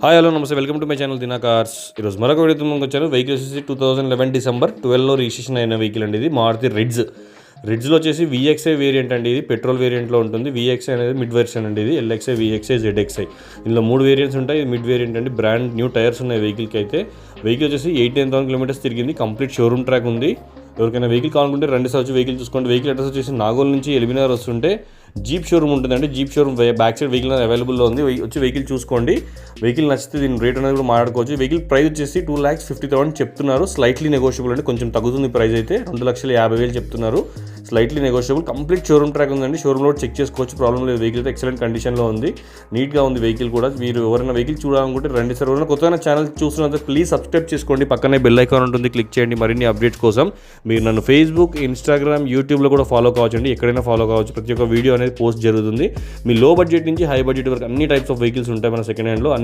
Hi hello namaste, welcome to my channel Dina Cars. ఈరోజు మరొక వీడియోతో ముందుకు వచ్చాను. వెహికల్ వచ్చేసి 2011 డిసెంబర్ 12లో రిజిస్ట్రేషన్ అయిన వెహికల్ అండి. ఇది మారుతి రిడ్జ్లో వచ్చేసి VXI వేరియంట్ అండి. ఇది పెట్రోల్ వేరియంట్లో ఉంటుంది. VXI అనేది మిడ్ వెర్షన్ అండి. ఇది LXI, VXI, ZXI ఇందులో 3 వేరియంట్స్ ఉంటాయి. ఇది మిడ్ వేరియంట్ అండి. బ్రాండ్ న్యూ టైర్స్ ఉన్నాయి వెహికల్కి అయితే. వెహికల్ వచ్చేసి 89,000 కిలోమీటర్స్ తిరిగింది. కంప్లీట్ షోరూమ్ ట్రాక్ ఉంది. ఎవరికైనా వెహికల్ కావాలనుకుంటే రండి సార్, వచ్చి వెహికల్ చూసుకోండి. వెహికల్ అడ్రస్ వచ్చేసి నాగోల్ నుంచి ఎల్బీనగర్ వస్తుంటే జీప్ షోరూమ్ ఉంటుందండి. Jeep showroom back side vehicle అవైలబుల్లో ఉంది. వచ్చి వెహికల్ చూసుకోండి. వెహికల్ నచ్చితే దీని రేట్ అనేది కూడా మాట్లాడుకోవచ్చు. వెహికల్ ప్రైస్ వచ్చేసి 2,50,000 చెప్తున్నారు. స్లైట్లీ నెగోషియబుల్ అండి, కొంచెం తగ్గుతుంది ప్రైస్ అయితే. 2,50,000 చెప్తున్నారు. Slightly negotiable. Complete showroom track ఉందండి. షోరూమ్లో చెక్ చేసుకోవచ్చు, ప్రాబ్లం లేదు. వెహికల్ అయితే ఎక్సలెంట్ కండిషన్లో ఉంది. నీట్గా ఉంది వెహికల్ కూడా. మీరు ఎవరైనా వెహికల్ చూడాలనుకుంటే రండి సార్. ఎవరైనా కొత్తగా ఛానల్ చూస్తున్నా ప్లీజ్ సబ్స్క్రైబ్ చేసుకోండి. పక్కనే బెల్ ఐకాన్ ఉంటుంది, క్లిక్ చేయండి మరిన్ని అప్డేట్స్ కోసం. మీరు నన్ను ఫేస్బుక్, ఇన్స్టాగ్రామ్, యూట్యూబ్లో కూడా ఫాలో కావచ్చు అండి. ఎక్కడైనా ఫాలో కావచ్చు. ప్రతి ఒక్క వీడియో అనేది పోస్ట్ జరుగుతుంది. మీ లో బడ్జెట్ నుంచి హై బడ్జెట్ వరకు అన్ని టైప్స్ ఆఫ్ వెహికల్స్ ఉంటాయి మన సెకండ్ హ్యాండ్లో.